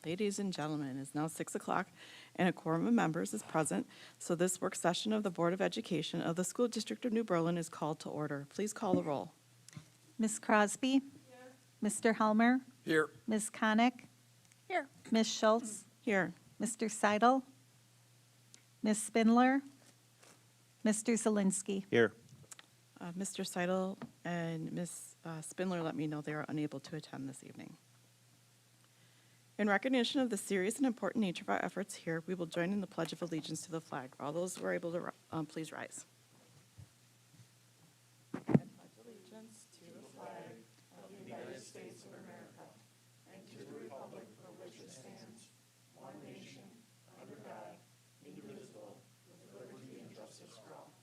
Ladies and gentlemen, it's now 6 o'clock and a quorum of members is present, so this work session of the Board of Education of the School District of New Berlin is called to order. Please call the roll. Ms. Crosby? Mr. Helmer? Here. Ms. Konick? Here. Ms. Schultz? Here. Mr. Seidel? Ms. Spindler? Mr. Zelinski? Here. Mr. Seidel and Ms. Spindler let me know they are unable to attend this evening. In recognition of the serious and important nature of our efforts here, we will join in the Pledge of Allegiance to the flag. All those who are able to, please rise. I pledge allegiance to the flag of the United States of America and to the republic for which it stands, one nation, under God, indivisible, with liberty and justice for all.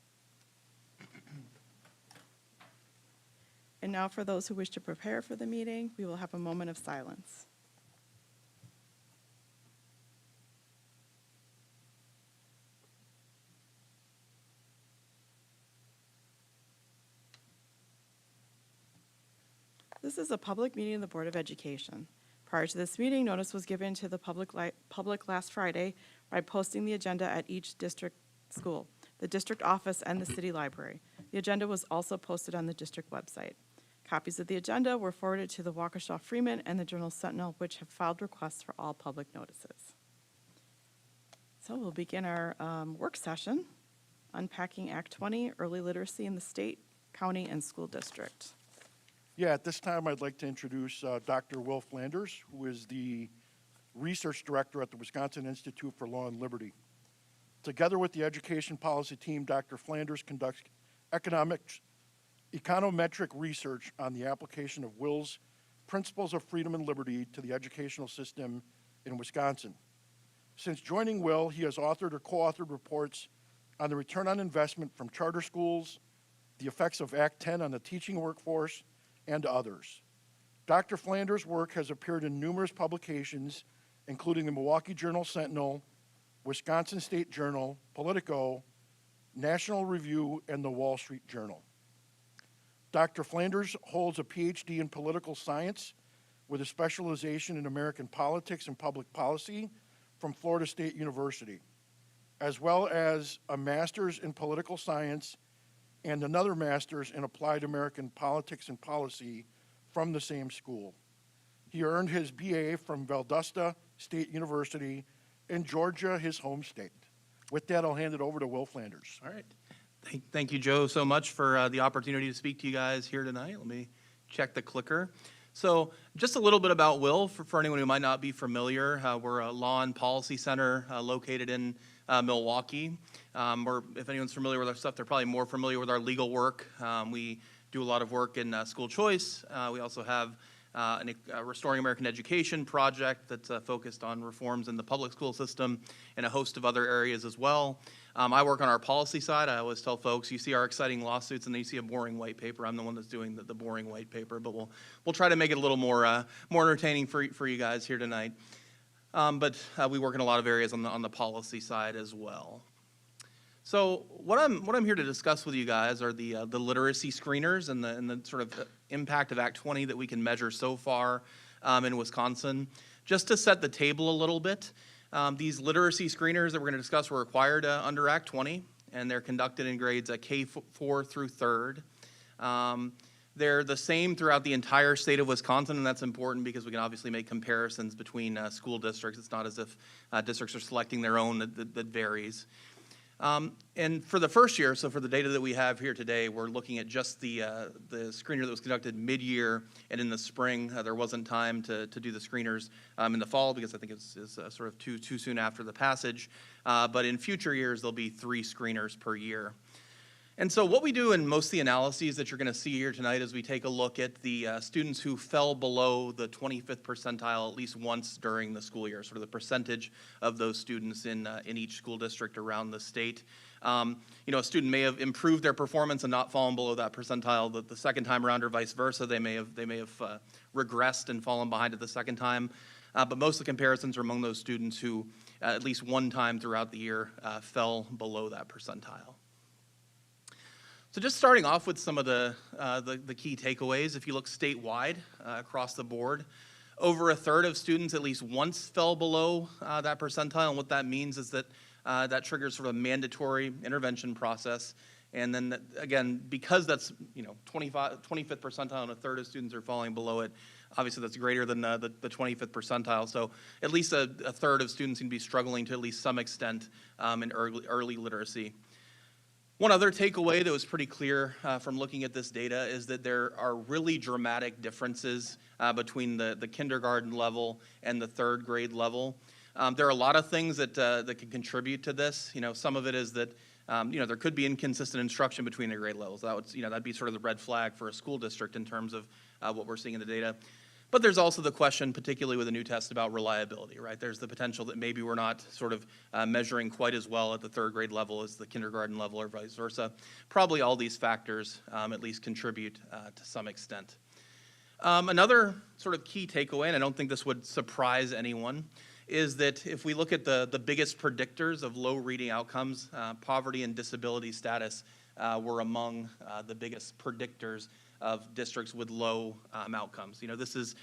And now for those who wish to prepare for the meeting, we will have a moment of silence. This is a public meeting of the Board of Education. Prior to this meeting, notice was given to the public last Friday by posting the agenda at each district school, the district office, and the city library. The agenda was also posted on the district website. Copies of the agenda were forwarded to the Waukesha Freeman and the Journal Sentinel, which have filed requests for all public notices. So we'll begin our work session, Unpacking Act 20, Early Literacy in the State, County, and School District. Yeah, at this time, I'd like to introduce Dr. Will Flanders, who is the research director at the Wisconsin Institute for Law and Liberty. Together with the education policy team, Dr. Flanders conducts econometric research on the application of Will's principles of freedom and liberty to the educational system in Wisconsin. Since joining Will, he has authored or co-authored reports on the return on investment from charter schools, the effects of Act 10 on the teaching workforce, and others. Dr. Flanders' work has appeared in numerous publications, including the Milwaukee Journal Sentinel, Wisconsin State Journal, Politico, National Review, and the Wall Street Journal. Dr. Flanders holds a PhD in political science with a specialization in American politics and public policy from Florida State University, as well as a master's in political science and another master's in applied American politics and policy from the same school. He earned his BA from Valdosta State University in Georgia, his home state. With that, I'll hand it over to Will Flanders. All right. Thank you, Joe, so much for the opportunity to speak to you guys here tonight. Let me check the clicker. So just a little bit about Will, for anyone who might not be familiar. We're a law and policy center located in Milwaukee. If anyone's familiar with our stuff, they're probably more familiar with our legal work. We do a lot of work in school choice. We also have a Restoring American Education project that's focused on reforms in the public school system and a host of other areas as well. I work on our policy side. I always tell folks, you see our exciting lawsuits and then you see a boring white paper. I'm the one that's doing the boring white paper, but we'll try to make it a little more entertaining for you guys here tonight. But we work in a lot of areas on the policy side as well. So what I'm here to discuss with you guys are the literacy screeners and the sort of impact of Act 20 that we can measure so far in Wisconsin. Just to set the table a little bit, these literacy screeners that we're going to discuss were required under Act 20, and they're conducted in grades K4 through 3rd. They're the same throughout the entire state of Wisconsin, and that's important because we can obviously make comparisons between school districts. It's not as if districts are selecting their own, that varies. And for the first year, so for the data that we have here today, we're looking at just the screener that was conducted mid-year and in the spring. There wasn't time to do the screeners in the fall because I think it's sort of too soon after the passage. But in future years, there'll be 3 screeners per year. And so what we do in most of the analyses that you're going to see here tonight is we take a look at the students who fell below the 25th percentile at least once during the school year, sort of the percentage of those students in each school district around the state. A student may have improved their performance and not fallen below that percentile the second time around, or vice versa. They may have regressed and fallen behind it the second time. But most of the comparisons are among those students who at least one time throughout the year fell below that percentile. So just starting off with some of the key takeaways, if you look statewide across the board, Over a third of students at least once fell below that percentile, and what that means is that that triggers sort of a mandatory intervention process. And then, again, because that's, 25th percentile and a third of students are falling below it, obviously that's greater than the 25th percentile. So at least a third of students seem to be struggling to at least some extent in early literacy. One other takeaway that was pretty clear from looking at this data is that there are really dramatic differences between the kindergarten level and the third grade level. There are a lot of things that can contribute to this. Some of it is that there could be inconsistent instruction between the grade levels. That'd be sort of the red flag for a school district in terms of what we're seeing in the data. But there's also the question, particularly with a new test, about reliability, right? There's the potential that maybe we're not sort of measuring quite as well at the third grade level as the kindergarten level or vice versa. Probably all these factors at least contribute to some extent. Another sort of key takeaway, and I don't think this would surprise anyone, is that if we look at the biggest predictors of low reading outcomes, poverty and disability status were among the biggest predictors of districts with low outcomes. This is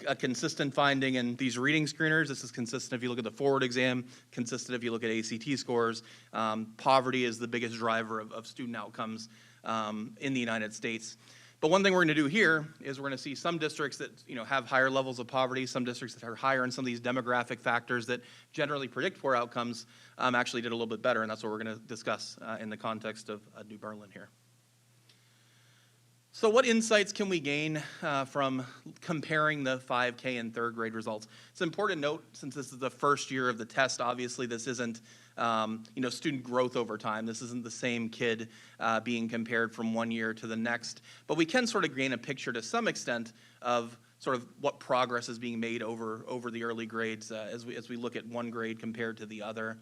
a consistent finding in these reading screeners. This is consistent if you look at the forward exam, consistent if you look at ACT scores. Poverty is the biggest driver of student outcomes in the United States. But one thing we're going to do here is we're going to see some districts that have higher levels of poverty, some districts that are higher in some of these demographic factors that generally predict poor outcomes actually did a little bit better, and that's what we're going to discuss in the context of New Berlin here. So what insights can we gain from comparing the 5K and third grade results? It's important to note, since this is the first year of the test, obviously this isn't student growth over time. This isn't the same kid being compared from one year to the next. But we can sort of gain a picture to some extent of sort of what progress is being made over the early grades as we look at one grade compared to the other.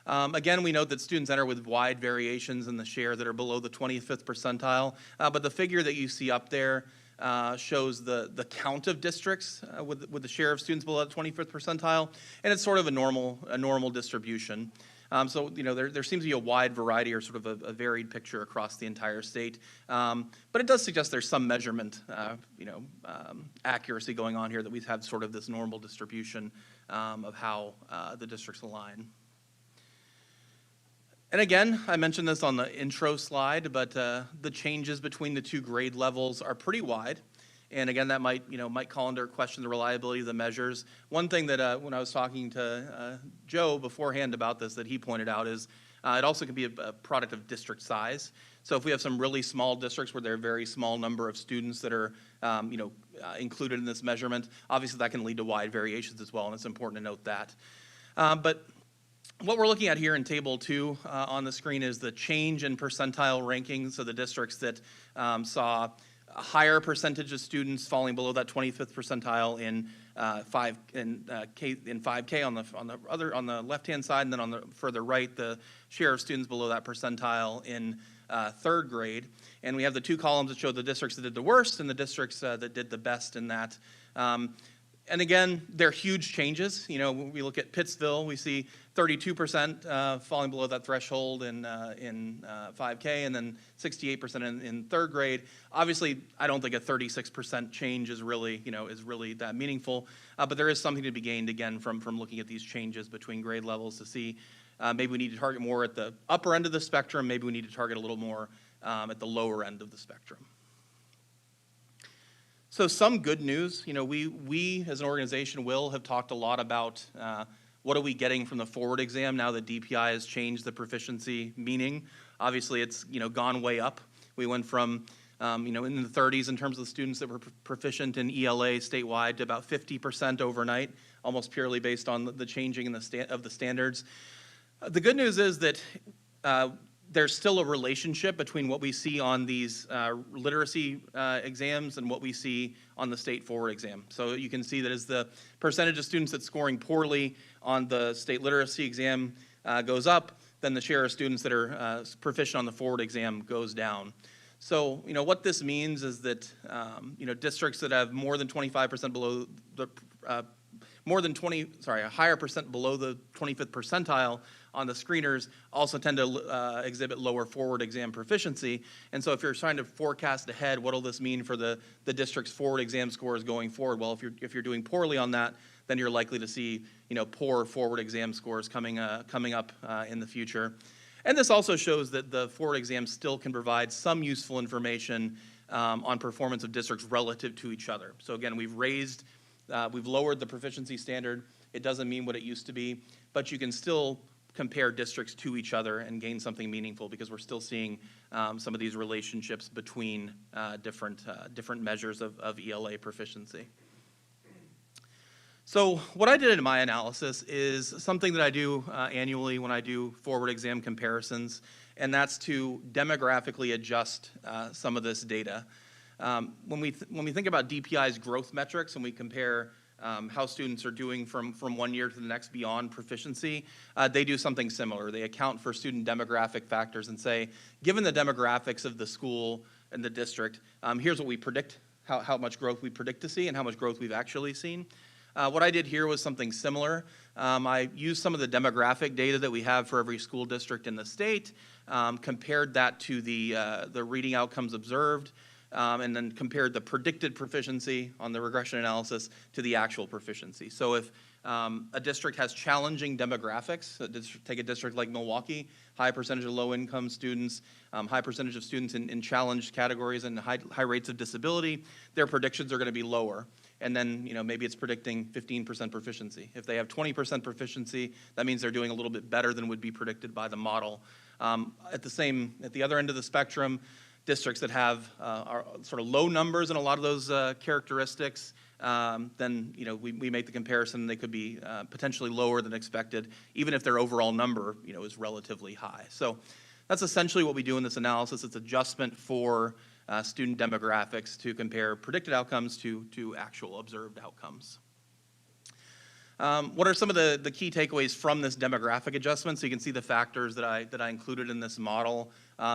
Again, we note that students enter with wide variations in the share that are below the 25th percentile, but the figure that you see up there shows the count of districts with the share of students below the 25th percentile, and it's sort of a normal distribution. So there seems to be a wide variety or sort of a varied picture across the entire state, but it does suggest there's some measurement, accuracy going on here, that we have sort of this normal distribution of how the districts align. And again, I mentioned this on the intro slide, but the changes between the two grade levels are pretty wide. And again, that might call into question the reliability of the measures. One thing that when I was talking to Joe beforehand about this that he pointed out is it also can be a product of district size. So if we have some really small districts where there are a very small number of students that are included in this measurement, obviously that can lead to wide variations as well, and it's important to note that. But what we're looking at here in Table 2 on the screen is the change in percentile rankings. So the districts that saw a higher percentage of students falling below that 25th percentile in 5K on the left-hand side, and then on the further right, the share of students below that percentile in third grade. And we have the two columns that show the districts that did the worst and the districts that did the best in that. And again, they're huge changes. When we look at Pittsville, we see 32% falling below that threshold in 5K, and then 68% in third grade. Obviously, I don't think a 36% change is really that meaningful, but there is something to be gained again from looking at these changes between grade levels to see maybe we need to target more at the upper end of the spectrum, maybe we need to target a little more at the lower end of the spectrum. So some good news, we as an organization have talked a lot about what are we getting from the forward exam now that DPI has changed the proficiency meaning. Obviously, it's gone way up. We went from in the 30s in terms of the students that were proficient in ELA statewide to about 50% overnight, almost purely based on the changing in of the standards. The good news is that there's still a relationship between what we see on these literacy exams and what we see on the state forward exam. So you can see that as the percentage of students that's scoring poorly on the state literacy exam goes up, then the share of students that are proficient on the forward exam goes down. So what this means is that districts that have more than 25% below the a higher percent below the 25th percentile on the screeners also tend to exhibit lower forward exam proficiency. And so if you're trying to forecast ahead, what will this mean for the district's forward exam scores going forward? Well, if you're doing poorly on that, then you're likely to see, poor forward exam scores coming up in the future. And this also shows that the forward exam still can provide some useful information on performance of districts relative to each other. So again, we've lowered the proficiency standard. It doesn't mean what it used to be, but you can still compare districts to each other and gain something meaningful, because we're still seeing some of these relationships between different measures of ELA proficiency. So what I did in my analysis is something that I do annually when I do forward exam comparisons, and that's to demographically adjust some of this data. When we think about DPI's growth metrics and we compare how students are doing from one year to the next beyond proficiency, they do something similar. They account for student demographic factors and say, given the demographics of the school and the district, here's what we predict, how much growth we predict to see and how much growth we've actually seen. What I did here was something similar. I used some of the demographic data that we have for every school district in the state, compared that to the reading outcomes observed, and then compared the predicted proficiency on the regression analysis to the actual proficiency. So if a district has challenging demographics, take a district like Milwaukee, high percentage of low-income students, high percentage of students in challenged categories and high rates of disability, their predictions are going to be lower. And then, maybe it's predicting 15% proficiency. If they have 20% proficiency, that means they're doing a little bit better than would be predicted by the model. At the other end of the spectrum, districts that have are sort of low numbers in a lot of those characteristics, then we make the comparison. They could be potentially lower than expected, even if their overall number is relatively high. So that's essentially what we do in this analysis. It's adjustment for student demographics to compare predicted outcomes to actual observed outcomes. What are some of the key takeaways from this demographic adjustment? So you can see the factors that I included in this model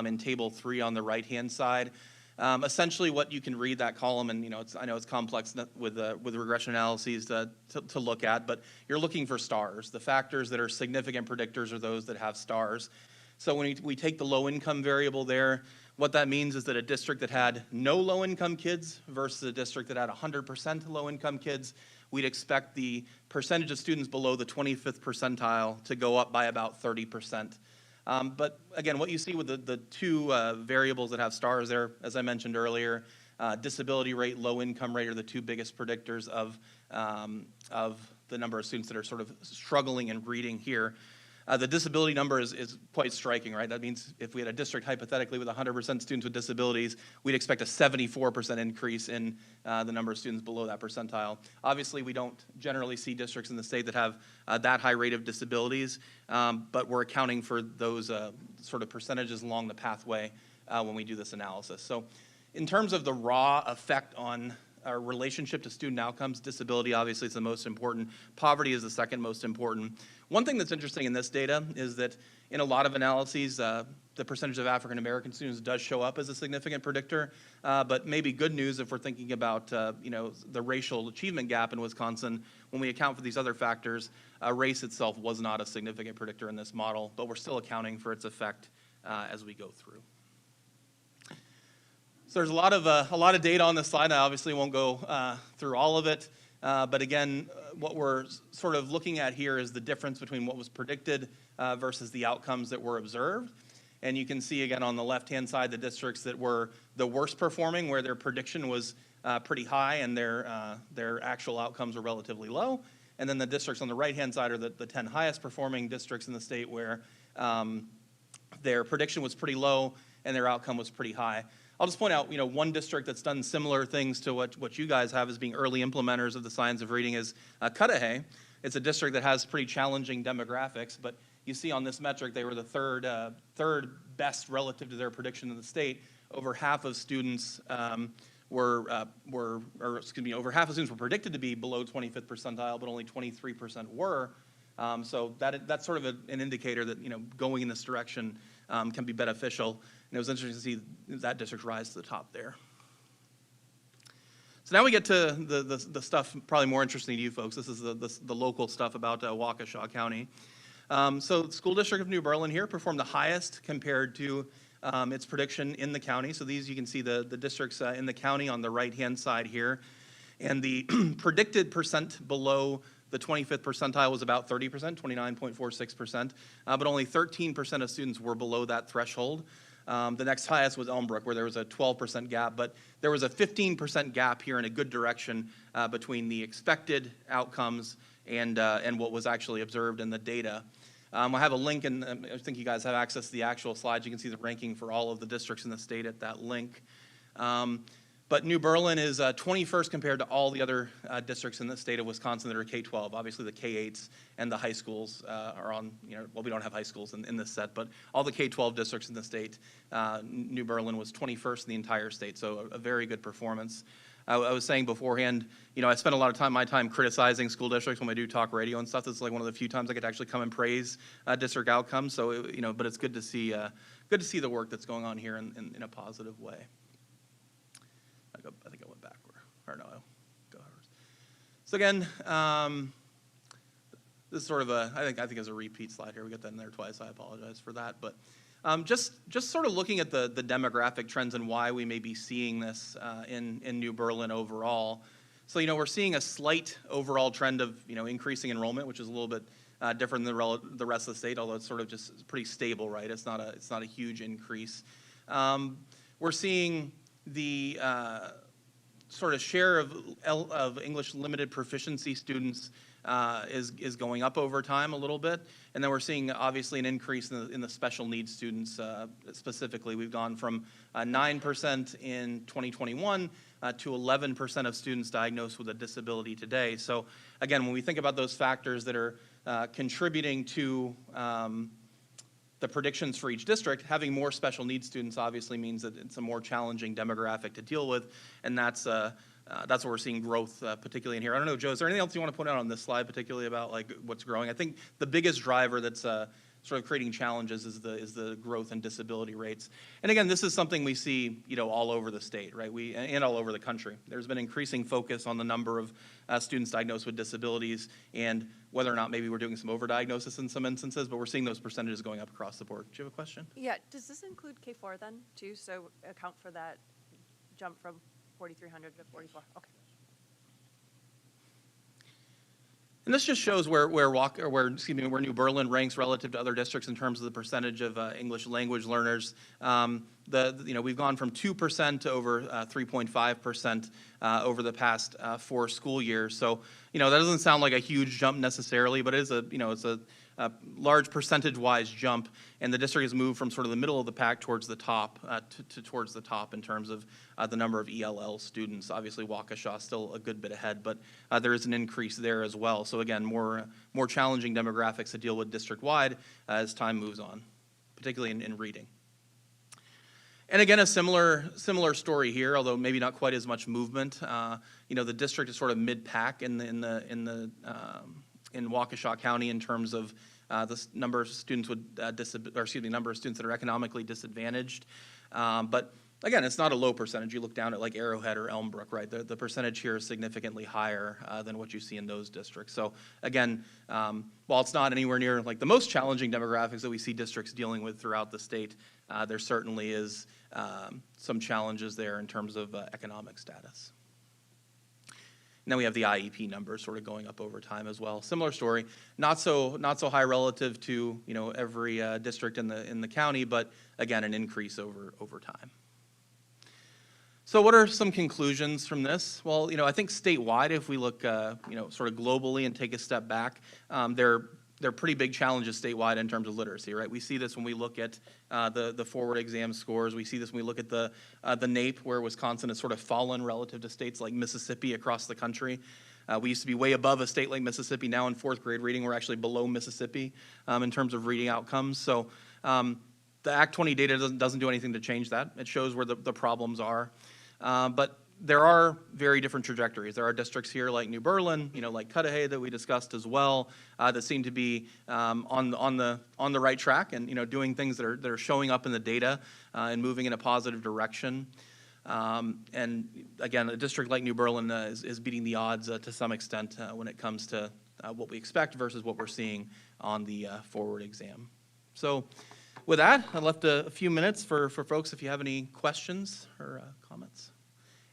in Table 3 on the right-hand side. Essentially, what you can read that column, and I know it's complex with regression analyses to look at, but you're looking for stars. The factors that are significant predictors are those that have stars. So when we take the low-income variable there, what that means is that a district that had no low-income kids versus a district that had 100% low-income kids, we'd expect the percentage of students below the 25th percentile to go up by about 30%. But again, what you see with the two variables that have stars there, as I mentioned earlier, disability rate, low income rate are the two biggest predictors of the number of students that are sort of struggling in reading here. The disability number is quite striking, right? That means if we had a district hypothetically with 100% students with disabilities, we'd expect a 74% increase in the number of students below that percentile. Obviously, we don't generally see districts in the state that have that high rate of disabilities, but we're accounting for those sort of percentages along the pathway when we do this analysis. So in terms of the raw effect on our relationship to student outcomes, disability obviously is the most important. Poverty is the second most important. One thing that's interesting in this data is that in a lot of analyses, the percentage of African American students does show up as a significant predictor, but maybe good news if we're thinking about the racial achievement gap in Wisconsin. When we account for these other factors, race itself was not a significant predictor in this model, but we're still accounting for its effect as we go through. So there's a lot of data on this slide. I obviously won't go through all of it, but again, what we're sort of looking at here is the difference between what was predicted versus the outcomes that were observed. And you can see again on the left-hand side the districts that were the worst performing, where their prediction was pretty high and their actual outcomes were relatively low. And then the districts on the right-hand side are the 10 highest performing districts in the state, where their prediction was pretty low and their outcome was pretty high. I'll just point out, one district that's done similar things to what you guys have as being early implementers of the science of reading is Cudahy. It's a district that has pretty challenging demographics, but you see on this metric they were the third best relative to their prediction in the state. Over half of students over half of students were predicted to be below 25th percentile, but only 23% were. So that's sort of an indicator that going in this direction can be beneficial. And it was interesting to see that district rise to the top there. So now we get to the stuff probably more interesting to you folks. This is the local stuff about Waukesha County. So the school district of New Berlin here performed the highest compared to its prediction in the county. So these, you can see the districts in the county on the right-hand side here. And the predicted percent below the 25th percentile was about 30%, 29.46%, but only 13% of students were below that threshold. The next highest was Elmbrook, where there was a 12% gap, but there was a 15% gap here in a good direction between the expected outcomes and what was actually observed in the data. I have a link, and I think you guys have access to the actual slides. You can see the ranking for all of the districts in the state at that link. But New Berlin is 21st compared to all the other districts in the state of Wisconsin that are K-12. Obviously, the K-8s and the high schools are on, well, we don't have high schools in this set, but all the K-12 districts in the state, New Berlin was 21st in the entire state, so a very good performance. I was saying beforehand, I spend a lot of my time criticizing school districts when I do talk radio and stuff. This is like one of the few times I get to actually come and praise district outcomes. So, but it's good to see the work that's going on here in a positive way. I think I went backward, or no, I'll go forward. So again, this is sort of I think it's a repeat slide here. We got that in there twice. I apologize for that, but just sort of looking at the demographic trends and why we may be seeing this in New Berlin overall. So we're seeing a slight overall trend of increasing enrollment, which is a little bit different than the rest of the state, although it's sort of just pretty stable, right? It's not a huge increase. We're seeing the sort of share of English limited proficiency students is going up over time a little bit, and then we're seeing obviously an increase in the special needs students specifically. We've gone from 9% in 2021 to 11% of students diagnosed with a disability today. So again, when we think about those factors that are contributing to the predictions for each district, having more special needs students obviously means that it's a more challenging demographic to deal with, and that's what we're seeing growth, particularly in here. I don't know, Joe, is there anything else you want to point out on this slide, particularly about like what's growing? I think the biggest driver that's sort of creating challenges is the growth in disability rates. And again, this is something we see, all over the state, right? And all over the country. There's been increasing focus on the number of students diagnosed with disabilities and whether or not maybe we're doing some overdiagnosis in some instances, but we're seeing those percentages going up across the board. Do you have a question? Yeah, does this include K4 then, too? So account for that jump from 4,300 to 44? Okay. And this just shows where New Berlin ranks relative to other districts in terms of the percentage of English language learners. We've gone from 2% to over 3.5% over the past 4 school years. So, that doesn't sound like a huge jump necessarily, but it is it's a large percentage-wise jump, and the district has moved from sort of the middle of the pack towards the top, towards the top in terms of the number of ELL students. Obviously, Waukesha is still a good bit ahead, but there is an increase there as well. So again, more challenging demographics to deal with district-wide as time moves on, particularly in reading. And again, a similar story here, although maybe not quite as much movement. The district is sort of mid-pack in Waukesha County in terms of the number of students with number of students that are economically disadvantaged. But again, it's not a low percentage. You look down at like Arrowhead or Elmbrook, right? The percentage here is significantly higher than what you see in those districts. So again, while it's not anywhere near like the most challenging demographics that we see districts dealing with throughout the state, there certainly is some challenges there in terms of economic status. And then we have the IEP numbers sort of going up over time as well. Similar story, not so high relative to every district in the county, but again an increase over time. So what are some conclusions from this? Well, I think statewide, if we look sort of globally and take a step back, there are pretty big challenges statewide in terms of literacy, right? We see this when we look at the forward exam scores. We see this when we look at the NAEP, where Wisconsin has sort of fallen relative to states like Mississippi across the country. We used to be way above a state like Mississippi. Now in 4th grade reading, we're actually below Mississippi in terms of reading outcomes. So the Act 20 data doesn't do anything to change that. It shows where the problems are. But there are very different trajectories. There are districts here like New Berlin, like Cudahy that we discussed as well, that seem to be on the right track and doing things that are showing up in the data and moving in a positive direction. And again, a district like New Berlin is beating the odds to some extent when it comes to what we expect versus what we're seeing on the forward exam. So with that, I left a few minutes for folks if you have any questions or comments.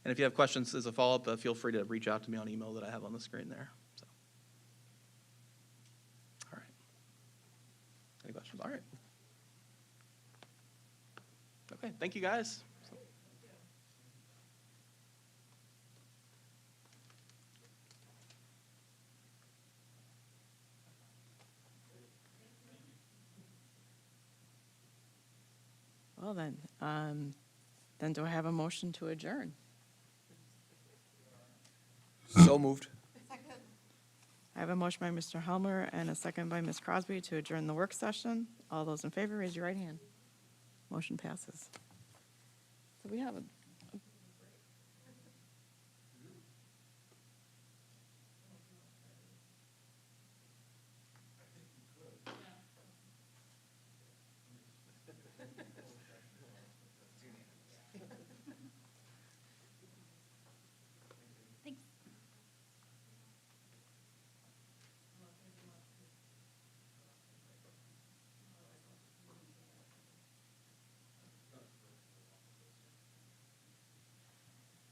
And if you have questions as a follow-up, feel free to reach out to me on email that I have on the screen there. So. All right. Any questions? All right. Okay, thank you guys. Well, then do I have a motion to adjourn? So moved. I have a motion by Mr. Helmer and a second by Ms. Crosby to adjourn the work session. All those in favor, raise your right hand. Motion passes. So we have a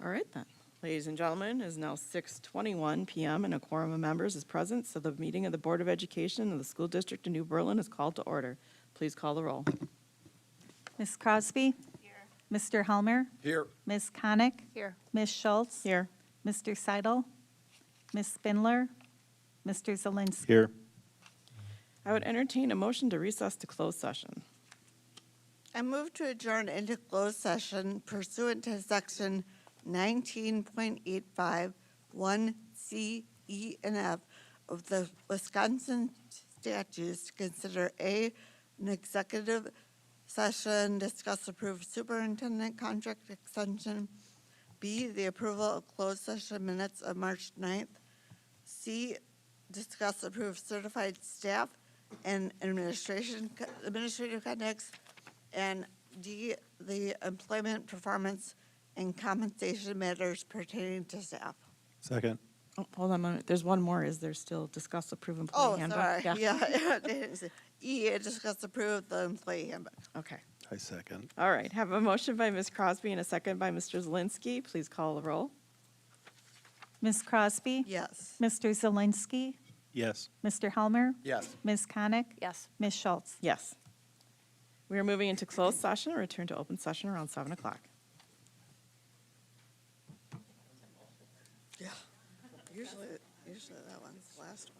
All right, then. Ladies and gentlemen, it is now 6:21 PM and a quorum of members is present, so the meeting of the Board of Education of the School District of New Berlin is called to order. Please call the roll. Ms. Crosby? Here. Mr. Helmer? Here. Ms. Konick? Here. Ms. Schultz? Here. Mr. Seidel? Ms. Spindler? Mr. Zelinski? Here. I would entertain a motion to recess to closed session. I move to adjourn into closed session pursuant to section 19.85, 1C, E, and F of the Wisconsin statutes to consider A, an executive session, discuss approve superintendent contract extension, B, the approval of closed session minutes of March 9th, C, discuss approve certified staff and administrative conducts, and D, the employment performance and compensation matters pertaining to staff. Second. Oh, hold on a minute. There's one more. Is there still discuss approve employee Oh, handbook? sorry, yeah. E, discuss approve the employee handbook. Okay. I second. All right. Have a motion by Ms. Crosby and a second by Mr. Zelinski. Please call the roll. Ms. Crosby? Yes. Mr. Zelinski? Yes. Mr. Helmer? Yes. Ms. Konick? Yes. Ms. Schultz? Yes. We are moving into closed session. Return to open session around 7 o'clock. Yeah. Usually that one's the last one.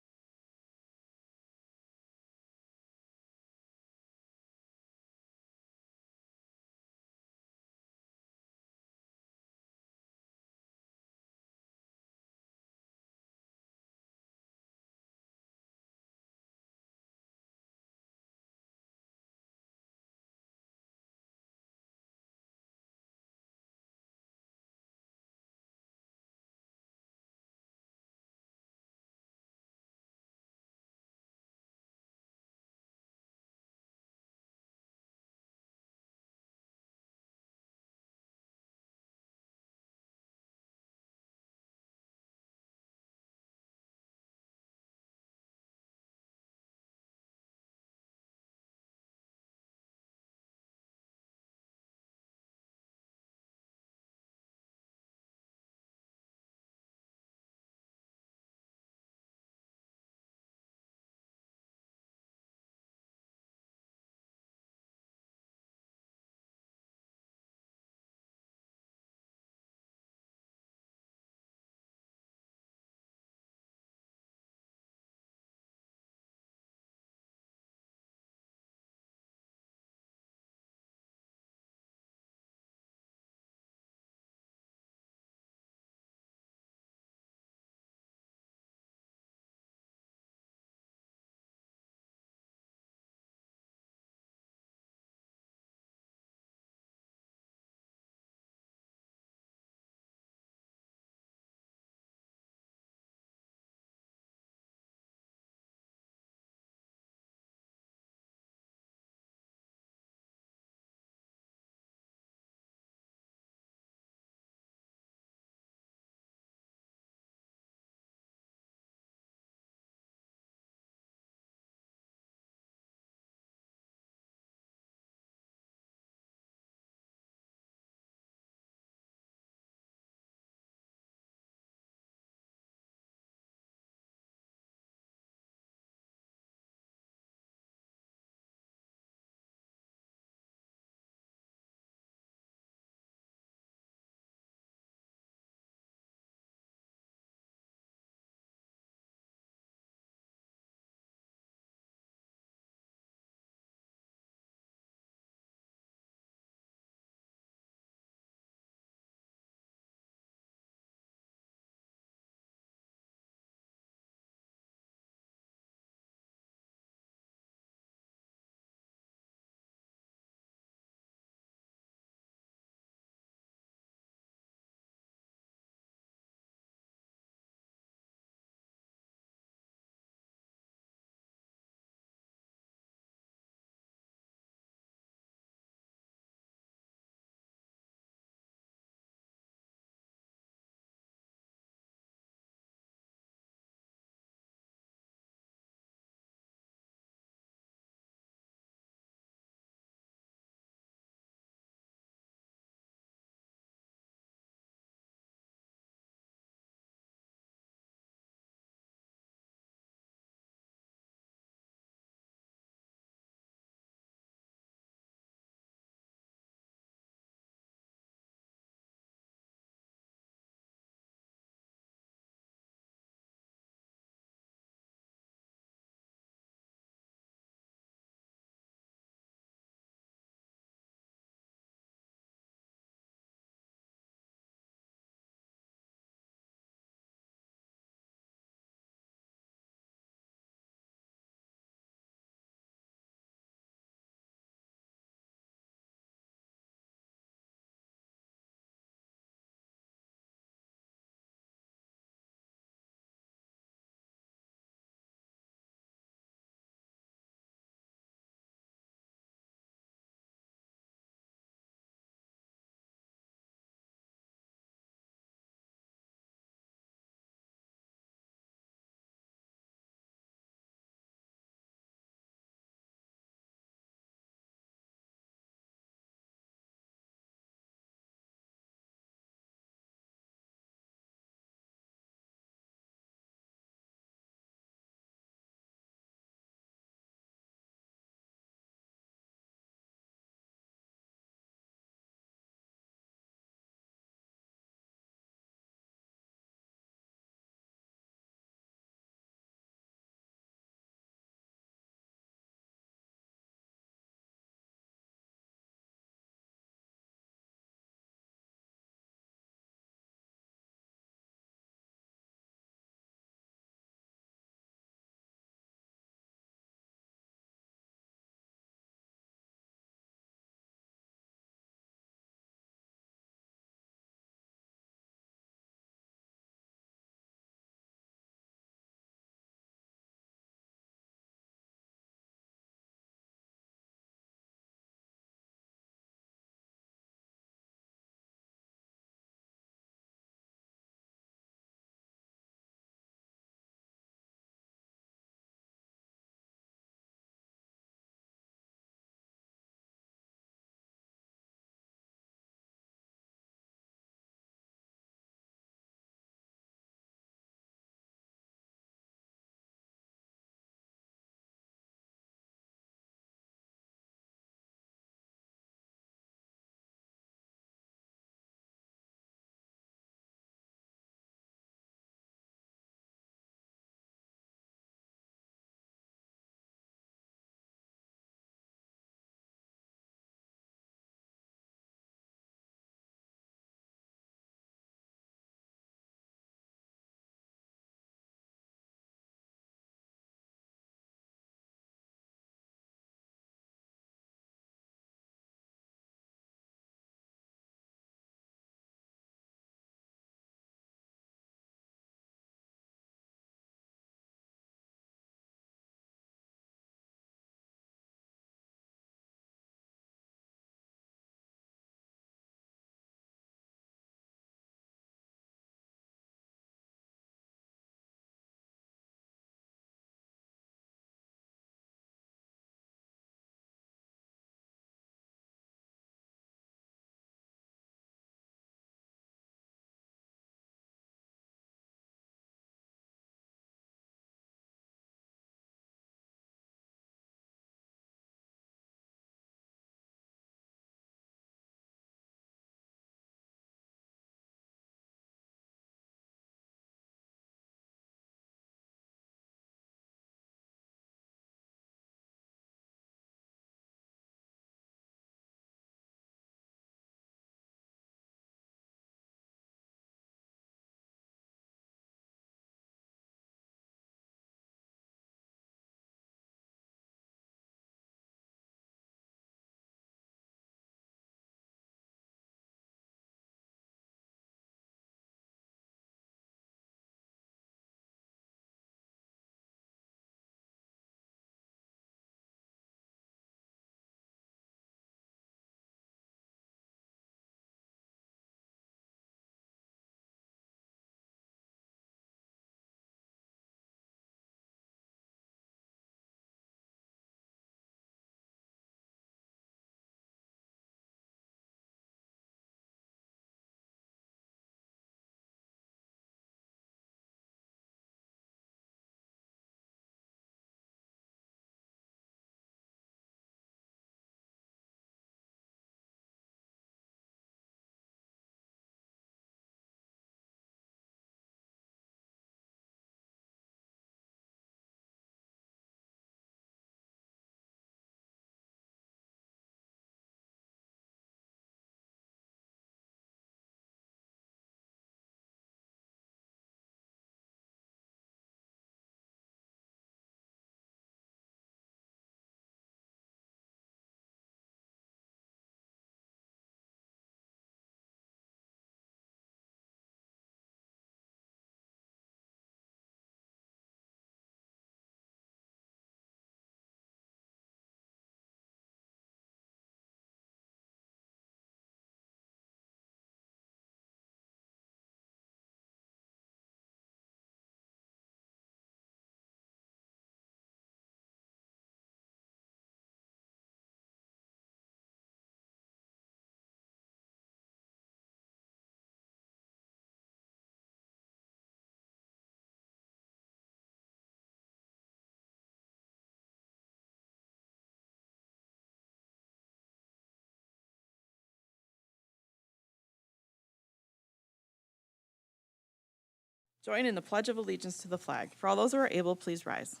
Join in the Pledge of Allegiance to the flag. For all those who are able, please rise.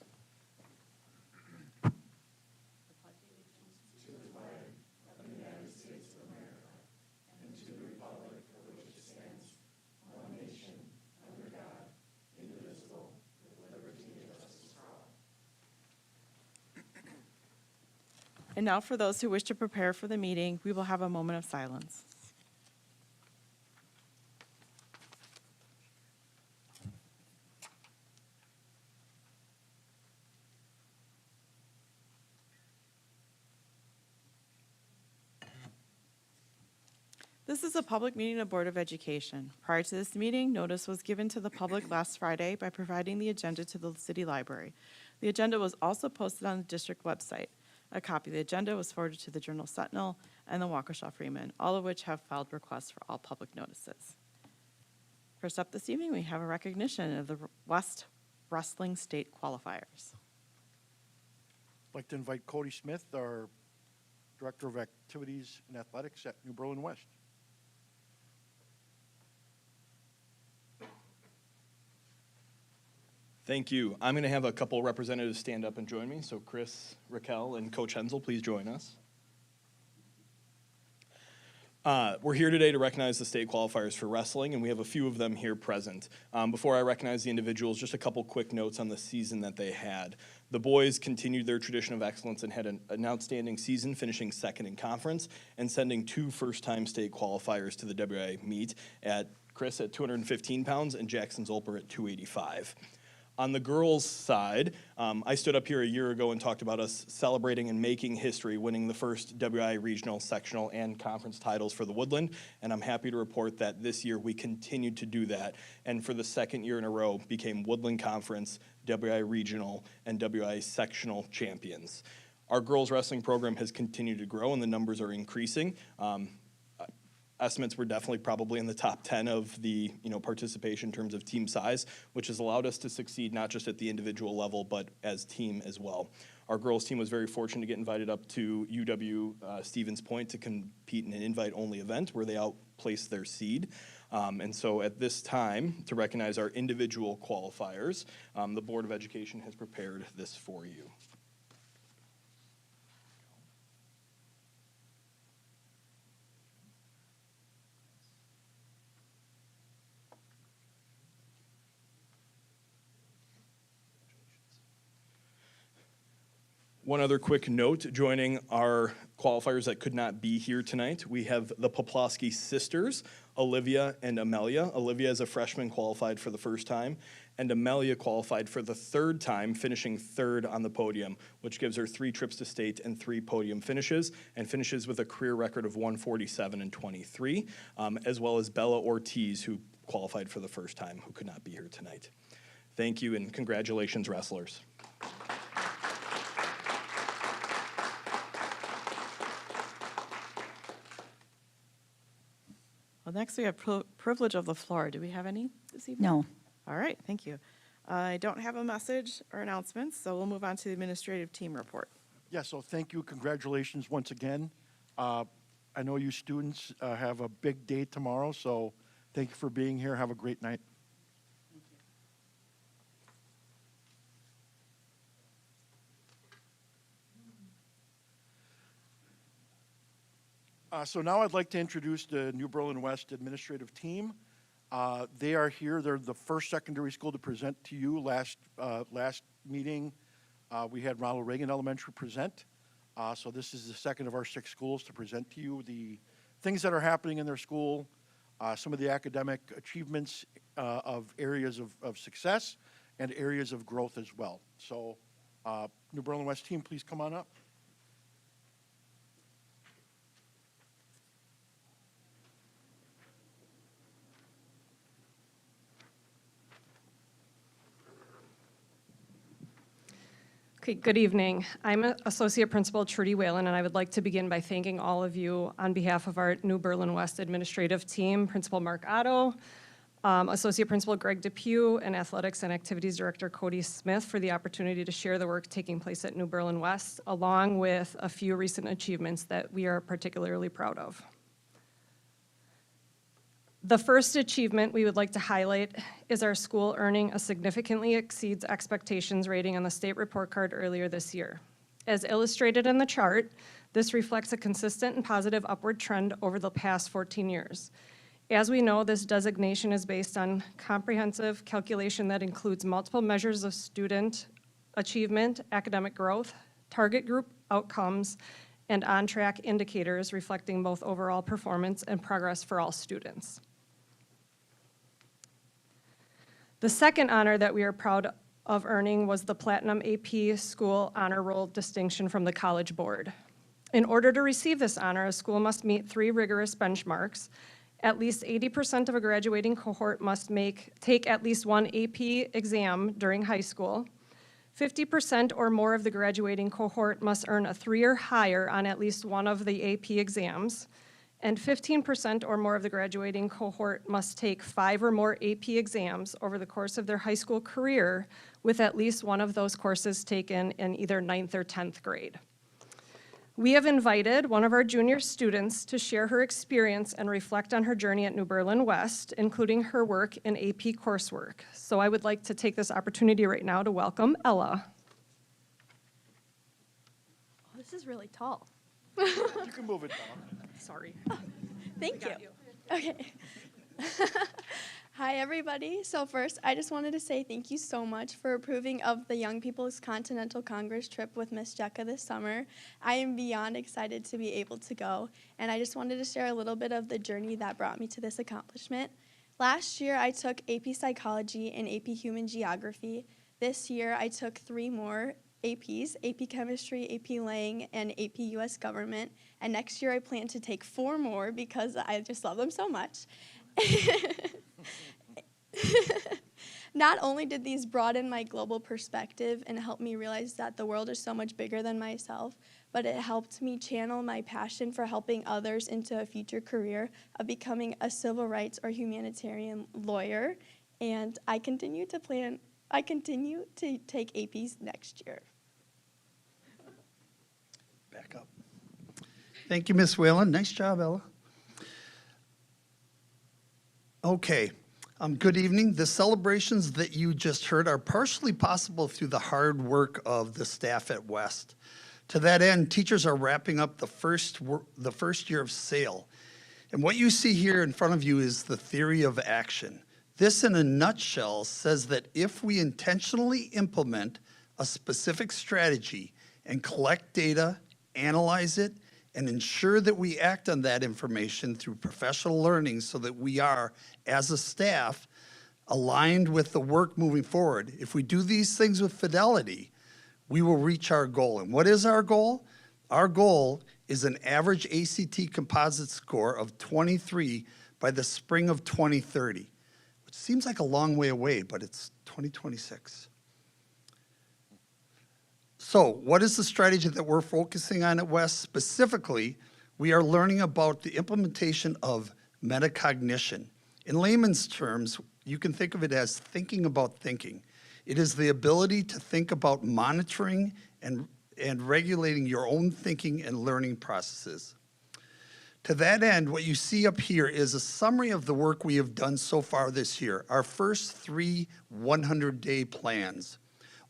And now for those who wish to prepare for the meeting, we will have a moment of silence. This is a public meeting of the Board of Education. Prior to this meeting, notice was given to the public last Friday by providing the agenda to the city library. The agenda was also posted on the district website. A copy of the agenda was forwarded to the Journal Sentinel and the Waukesha Freeman, all of which have filed requests for all public notices. First up this evening, we have a recognition of the West Wrestling State Qualifiers. I'd like to invite Cody Smith, our Director of Activities and Athletics at New Berlin West. Thank you. I'm going to have a couple representatives stand up and join me. So Chris, Raquel, and Coach Hensel, please join us. We're here today to recognize the state qualifiers for wrestling, and we have a few of them here present. Before I recognize the individuals, just a couple quick notes on the season that they had. The boys continued their tradition of excellence and had an outstanding season, finishing second in conference and sending 2 first-time state qualifiers to the WIA meet, at Chris at 215 pounds and Jackson Zolper at 285. On the girls' side, I stood up here a year ago and talked about us celebrating and making history, winning the first WI regional, sectional, and conference titles for the Woodland, and I'm happy to report that this year we continued to do that, and for the second year in a row became Woodland Conference, WI regional, and WI sectional champions. Our girls' wrestling program has continued to grow, and the numbers are increasing. Estimates were definitely probably in the top 10 of the participation in terms of team size, which has allowed us to succeed not just at the individual level, but as team as well. Our girls team was very fortunate to get invited up to UW Stevens Point to compete in an invite-only event where they outplaced their seed. And so at this time, to recognize our individual qualifiers, the Board of Education has prepared this for you. One other quick note, joining our qualifiers that could not be here tonight, we have the Poplawski sisters, Olivia and Amelia. Olivia is a freshman, qualified for the first time, and Amelia qualified for the third time, finishing third on the podium, which gives her 3 trips to state and 3 podium finishes, and finishes with a career record of 147 and 23, as well as Bella Ortiz, who qualified for the first time, who could not be here tonight. Thank you, and congratulations, wrestlers. Well, next we have privilege of the floor. Do we have any this evening? No. All right, thank you. I don't have a message or announcements, so we'll move on to the administrative team report. Yeah, so thank you, congratulations once again. I know you students have a big day tomorrow, so thank you for being here. Have a great night. So now I'd like to introduce the New Berlin West administrative team. They are here. They're the first secondary school to present to you. Last meeting, we had Ronald Reagan Elementary present. So this is the second of our 6 schools to present to you the things that are happening in their school, some of the academic achievements of areas of success and areas of growth as well. So New Berlin West team, please come on up. Okay, good evening. I'm Associate Principal Trudy Whalen, and I would like to begin by thanking all of you on behalf of our New Berlin West administrative team, Principal Mark Otto, Associate Principal Greg Depew, and Athletics and Activities Director Cody Smith for the opportunity to share the work taking place at New Berlin West, along with a few recent achievements that we are particularly proud of. The first achievement we would like to highlight is our school earning a significantly exceeds expectations rating on the state report card earlier this year. As illustrated in the chart, this reflects a consistent and positive upward trend over the past 14 years. As we know, this designation is based on comprehensive calculation that includes multiple measures of student achievement, academic growth, target group outcomes, and on-track indicators reflecting both overall performance and progress for all students. The second honor that we are proud of earning was the Platinum AP School Honor Roll distinction from the College Board. In order to receive this honor, a school must meet 3 rigorous benchmarks. At least 80% of a graduating cohort must take at least 1 AP exam during high school. 50% or more of the graduating cohort must earn a 3 or higher on at least one of the AP exams. And 15% or more of the graduating cohort must take 5 or more AP exams over the course of their high school career, with at least one of those courses taken in either 9th or 10th grade. We have invited one of our junior students to share her experience and reflect on her journey at New Berlin West, including her work in AP coursework. So I would like to take this opportunity right now to welcome Ella. Oh, this is really tall. You can move it down. Sorry. Thank you. Okay. Hi, everybody. So first, I just wanted to say thank you so much for approving of the Young People's Continental Congress trip with Miss Jecka this summer. I am beyond excited to be able to go, and I just wanted to share a little bit of the journey that brought me to this accomplishment. Last year, I took AP Psychology and AP Human Geography. This year, I took 3 more APs, AP Chemistry, AP Lang, and AP US Government. And next year I plan to take 4 more because I just love them so much. Not only did these broaden my global perspective and help me realize that the world is so much bigger than myself, but it helped me channel my passion for helping others into a future career of becoming a civil rights or humanitarian lawyer. And I continue to take APs next year. Back up. Thank you, Ms. Whalen. Nice job, Ella. Okay, good evening. The celebrations that you just heard are partially possible through the hard work of the staff at West. To that end, teachers are wrapping up the first year of SAIL. And what you see here in front of you is the theory of action. This, in a nutshell, says that if we intentionally implement a specific strategy and collect data, analyze it, and ensure that we act on that information through professional learning so that we are, as a staff, aligned with the work moving forward. If we do these things with fidelity, we will reach our goal. And what is our goal? Our goal is an average ACT composite score of 23 by the spring of 2030. Which seems like a long way away, but it's 2026. So what is the strategy that we're focusing on at West? Specifically, we are learning about the implementation of metacognition. In layman's terms, you can think of it as thinking about thinking. It is the ability to think about monitoring and regulating your own thinking and learning processes. To that end, what you see up here is a summary of the work we have done so far this year, our first 3 100-day plans.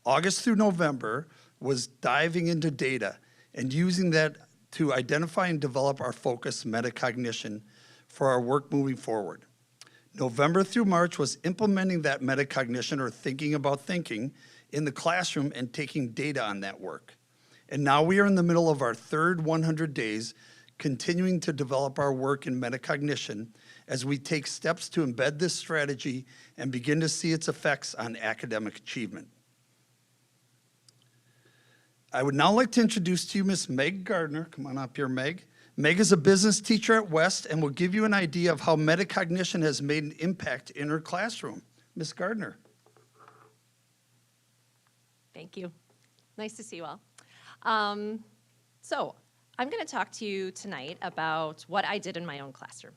August through November was diving into data and using that to identify and develop our focus metacognition for our work moving forward. November through March was implementing that metacognition, or thinking about thinking, in the classroom and taking data on that work. And now we are in the middle of our third 100 days, continuing to develop our work in metacognition as we take steps to embed this strategy and begin to see its effects on academic achievement. I would now like to introduce to you Ms. Meg Gardner. Come on up here, Meg. Meg is a business teacher at West and will give you an idea of how metacognition has made an impact in her classroom. Ms. Gardner. Thank you. Nice to see you all. So I'm going to talk to you tonight about what I did in my own classroom.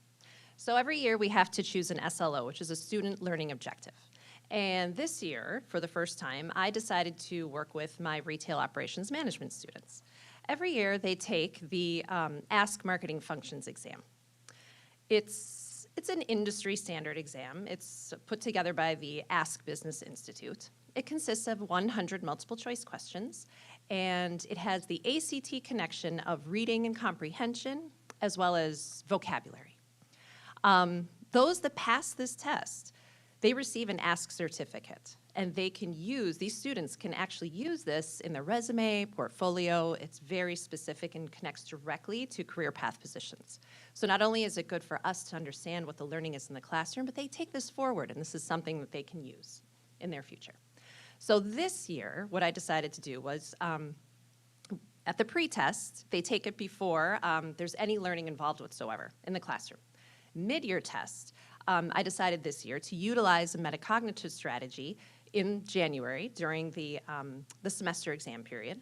So every year we have to choose an SLO, which is a student learning objective. And this year, for the first time, I decided to work with my retail operations management students. Every year they take the Ask Marketing Functions exam. It's It's an industry standard exam. It's put together by the Ask Business Institute. It consists of 100 multiple choice questions, and it has the ACT connection of reading and comprehension, as well as vocabulary. Those that pass this test, they receive an Ask certificate, and they can use, these students can actually use this in their resume, portfolio. It's very specific and connects directly to career path positions. So not only is it good for us to understand what the learning is in the classroom, but they take this forward, and this is something that they can use in their future. So this year, what I decided to do was, at the pre-test, they take it before there's any learning involved whatsoever in the classroom. Mid-year test, I decided this year to utilize a metacognitive strategy in January during the semester exam period.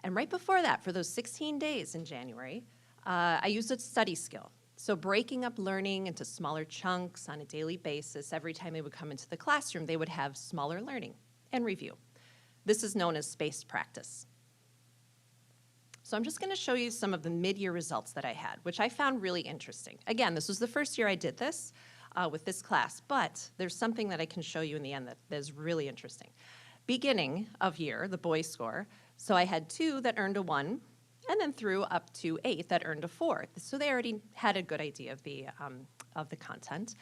And right before that, for those 16 days in January, I used a study skill. So breaking up learning into smaller chunks on a daily basis, every time they would come into the classroom, they would have smaller learning and review. This is known as spaced practice. So I'm just going to show you some of the mid-year results that I had, which I found really interesting. Again, this was the first year I did this with this class, but there's something that I can show you in the end that is really interesting. Beginning of year, the boys score, so I had 2 that earned a 1, and then through up to 8 that earned a 4. So they already had a good idea of the content.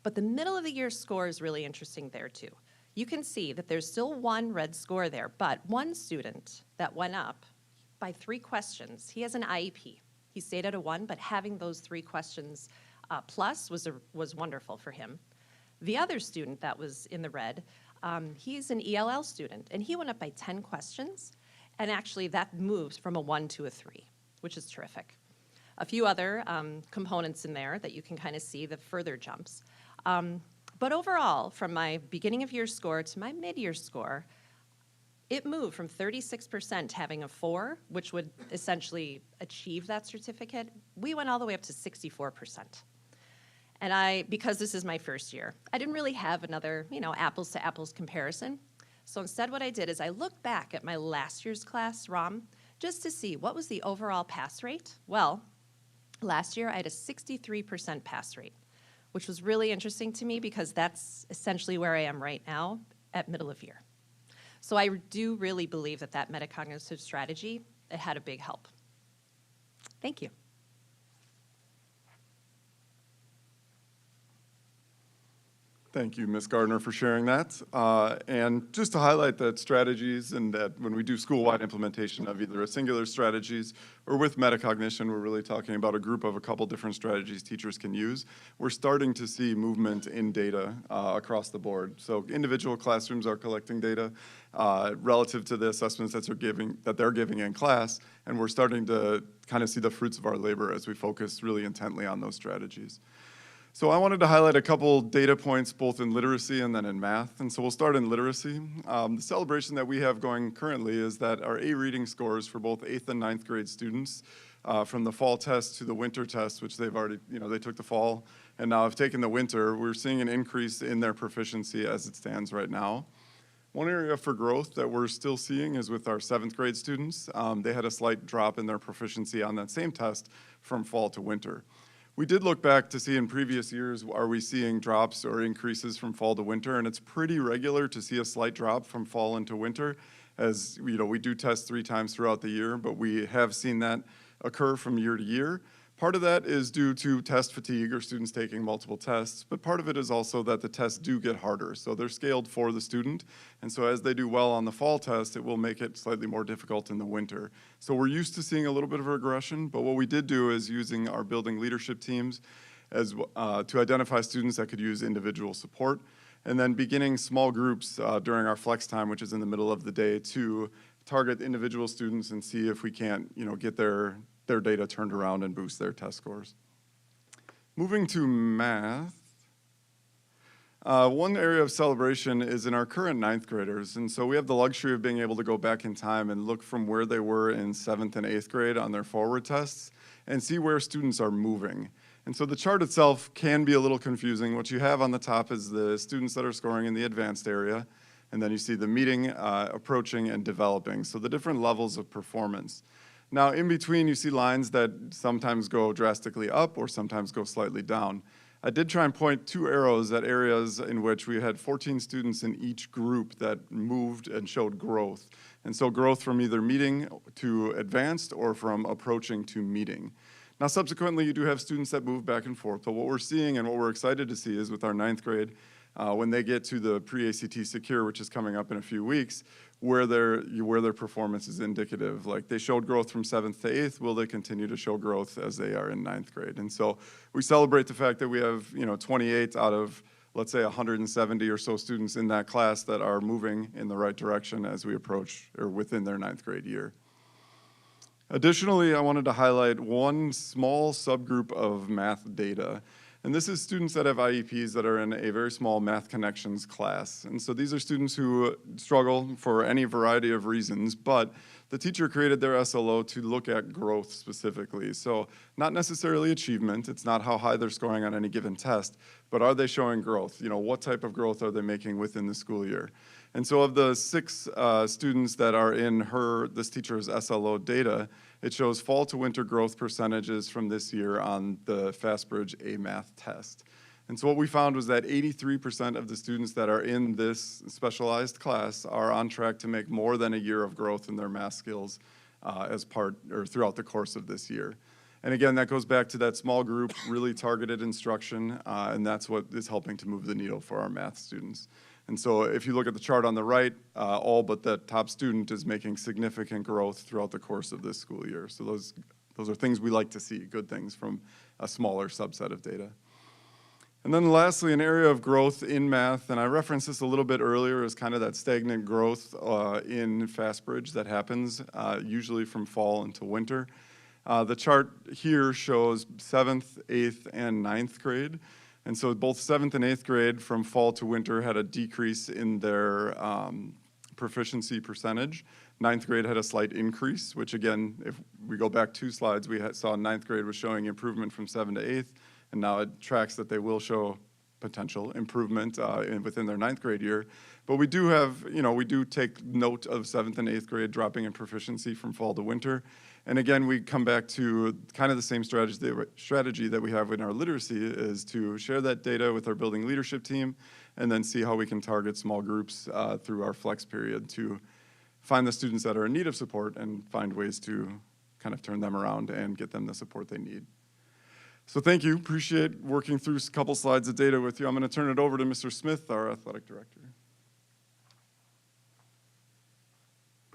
But the middle of the year score is really interesting there too. You can see that there's still 1 red score there, but one student that went up by 3 questions, he has an IEP. He stayed at a 1, but having those 3 questions plus was wonderful for him. The other student that was in the red, he's an ELL student, and he went up by 10 questions, and actually that moved from a 1 to a 3, which is terrific. A few other components in there that you can kind of see the further jumps. But overall, from my beginning of year score to my mid-year score, it moved from 36% having a 4, which would essentially achieve that certificate. We went all the way up to 64%. And because this is my first year, I didn't really have another, apples to apples comparison. So instead what I did is I looked back at my last year's class, ROM, just to see what was the overall pass rate. Well, last year I had a 63% pass rate, which was really interesting to me because that's essentially where I am right now at middle of year. So I do really believe that metacognitive strategy, it had a big help. Thank you. Thank you, Ms. Gardner, for sharing that. And just to highlight that strategies and that when we do school-wide implementation of either a singular strategies or with metacognition, we're really talking about a group of a couple different strategies teachers can use. We're starting to see movement in data across the board. So individual classrooms are collecting data relative to the assessments that they're giving in class, and we're starting to kind of see the fruits of our labor as we focus really intently on those strategies. So I wanted to highlight a couple data points, both in literacy and then in math. And so we'll start in literacy. The celebration that we have going currently is that our A reading scores for both 8th and 9th grade students, from the fall test to the winter test, which they've already, they took the fall and now have taken the winter, we're seeing an increase in their proficiency as it stands right now. One area for growth that we're still seeing is with our 7th grade students. They had a slight drop in their proficiency on that same test from fall to winter. We did look back to see in previous years, are we seeing drops or increases from fall to winter? And it's pretty regular to see a slight drop from fall into winter. As we do test 3 times throughout the year, but we have seen that occur from year to year. Part of that is due to test fatigue or students taking multiple tests, but part of it is also that the tests do get harder. So they're scaled for the student, and so as they do well on the fall test, it will make it slightly more difficult in the winter. So we're used to seeing a little bit of regression, but what we did do is using our building leadership teams as to identify students that could use individual support, and then beginning small groups during our flex time, which is in the middle of the day, to target individual students and see if we can't, get their data turned around and boost their test scores. Moving to math, one area of celebration is in our current 9th graders. And so we have the luxury of being able to go back in time and look from where they were in 7th and 8th grade on their forward tests and see where students are moving. And so the chart itself can be a little confusing. What you have on the top is the students that are scoring in the advanced area, and then you see the meeting, approaching, and developing. So the different levels of performance. Now, in between, you see lines that sometimes go drastically up or sometimes go slightly down. I did try and point 2 arrows at areas in which we had 14 students in each group that moved and showed growth. And so growth from either meeting to advanced or from approaching to meeting. Now, subsequently, you do have students that move back and forth, but what we're seeing and what we're excited to see is with our 9th grade, when they get to the pre-ACT Secure, which is coming up in a few weeks, where their performance is indicative. Like they showed growth from 7th to 8th, will they continue to show growth as they are in 9th grade? And so we celebrate the fact that we have 28 out of, let's say, 170 or so students in that class that are moving in the right direction as we approach or within their 9th grade year. Additionally, I wanted to highlight one small subgroup of math data. And this is students that have IEPs that are in a very small Math Connections class. And so these are students who struggle for any variety of reasons, but the teacher created their SLO to look at growth specifically. So not necessarily achievement, it's not how high they're scoring on any given test, but are they showing growth? What type of growth are they making within the school year? And so of the 6 students that are in this teacher's SLO data, it shows fall to winter growth percentages from this year on the FastBridge A-Math test. And so what we found was that 83% of the students that are in this specialized class are on track to make more than a year of growth in their math skills throughout the course of this year. And again, that goes back to that small group, really targeted instruction, and that's what is helping to move the needle for our math students. And so if you look at the chart on the right, all but the top student is making significant growth throughout the course of this school year. So those are things we like to see, good things from a smaller subset of data. And then lastly, an area of growth in math, and I referenced this a little bit earlier, is kind of that stagnant growth in FastBridge that happens usually from fall into winter. The chart here shows 7th, 8th, and 9th grade. And so both 7th and 8th grade from fall to winter had a decrease in their proficiency percentage. 9th grade had a slight increase, which again, if we go back 2 slides, we saw 9th grade was showing improvement from 7th to 8th, and now it tracks that they will show potential improvement within their 9th grade year. But we do have, we do take note of 7th and 8th grade dropping in proficiency from fall to winter. And again, we come back to kind of the same strategy that we have in our literacy, is to share that data with our building leadership team and then see how we can target small groups through our flex period to find the students that are in need of support and find ways to kind of turn them around and get them the support they need. So thank you, appreciate working through a couple slides of data with you. I'm gonna turn it over to Mr. Smith, our athletic director.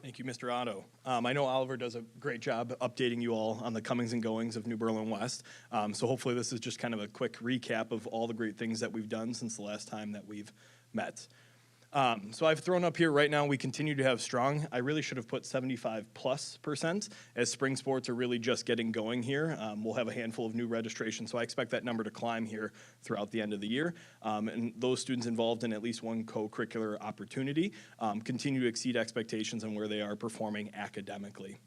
Thank you, Mr. Otto. I know Oliver does a great job updating you all on the comings and goings of New Berlin West. So hopefully this is just kind of a quick recap of all the great things that we've done since the last time that we've met. So I've thrown up here right now, we continue to have strong. I really should have put 75+%, as spring sports are really just getting going here. We'll have a handful of new registrations, so I expect that number to climb here throughout the end of the year. And those students involved in at least one co-curricular opportunity continue to exceed expectations on where they are performing academically.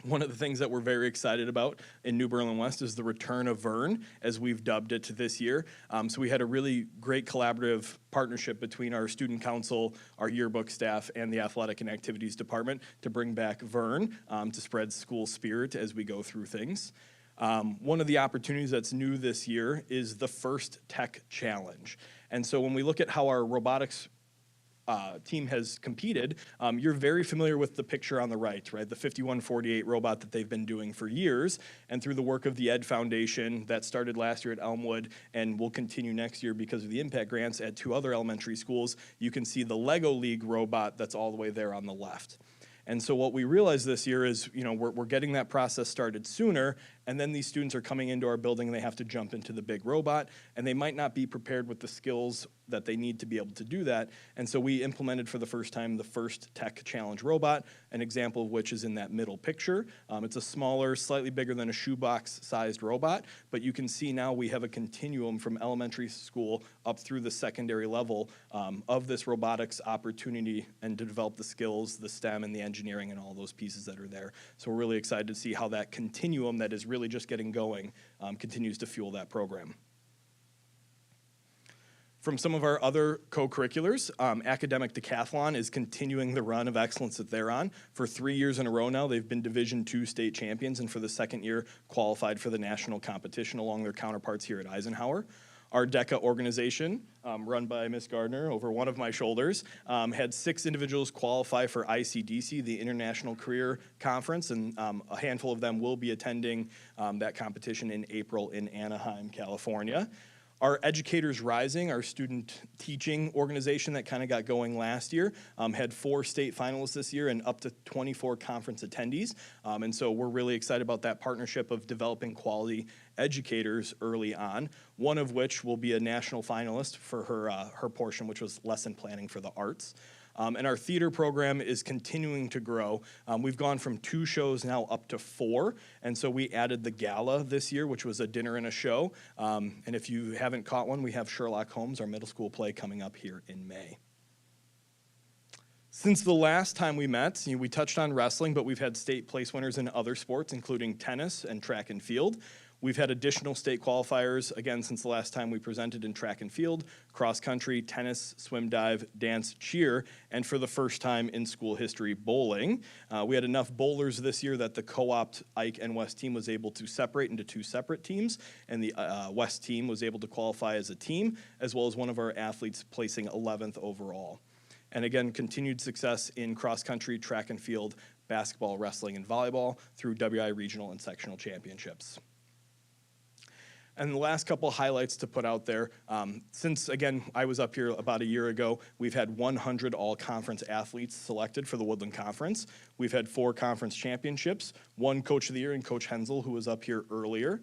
One of the things that we're very excited about in New Berlin West is the return of Vern, as we've dubbed it this year. So we had a really great collaborative partnership between our student council, our yearbook staff, and the athletic and activities department to bring back Vern to spread school spirit as we go through things. One of the opportunities that's new this year is the First Tech Challenge. And so when we look at how our robotics team has competed, you're very familiar with the picture on the right? The 5148 robot that they've been doing for years, and through the work of the Ed Foundation that started last year at Elmwood and will continue next year because of the impact grants at 2 other elementary schools, you can see the Lego League robot that's all the way there on the left. And so what we realized this year is, we're getting that process started sooner, and then these students are coming into our building and they have to jump into the big robot, and they might not be prepared with the skills that they need to be able to do that. And so we implemented for the first time the First Tech Challenge robot, an example of which is in that middle picture. It's a smaller, slightly bigger than a shoebox-sized robot, but you can see now we have a continuum from elementary school up through the secondary level of this robotics opportunity, and to develop the skills, the STEM, and the engineering, and all those pieces that are there. So we're really excited to see how that continuum that is really just getting going continues to fuel that program. From some of our other co-curriculars, Academic Decathlon is continuing the run of excellence that they're on. For 3 years in a row now, they've been Division II state champions, and for the second year qualified for the national competition along their counterparts here at Eisenhower. Our DECA organization, run by Ms. Gardner over one of my shoulders, had 6 individuals qualify for ICDC, the International Career Conference, and a handful of them will be attending that competition in April in Anaheim, California. Our Educators Rising, our student teaching organization that kind of got going last year, had 4 state finalists this year and up to 24 conference attendees. And so we're really excited about that partnership of developing quality educators early on, one of which will be a national finalist for her portion, which was lesson planning for the arts. And our theater program is continuing to grow. We've gone from 2 shows now up to 4, and so we added the gala this year, which was a dinner and a show. And if you haven't caught one, we have Sherlock Holmes, our middle school play, coming up here in May. Since the last time we met, we touched on wrestling, but we've had state place winners in other sports, including tennis and track and field. We've had additional state qualifiers, again, since the last time we presented in track and field, cross country, tennis, swim dive, dance, cheer, and for the first time in school history, bowling. We had enough bowlers this year that the co-opt Ike and West team was able to separate into 2 separate teams, and the West team was able to qualify as a team, as well as one of our athletes placing 11th overall. And again, continued success in cross country, track and field, basketball, wrestling, and volleyball through WI regional and sectional championships. And the last couple highlights to put out there, since, again, I was up here about a year ago, we've had 100 all-conference athletes selected for the Woodland Conference. We've had 4 conference championships, 1 Coach of the Year in Coach Hensel, who was up here earlier.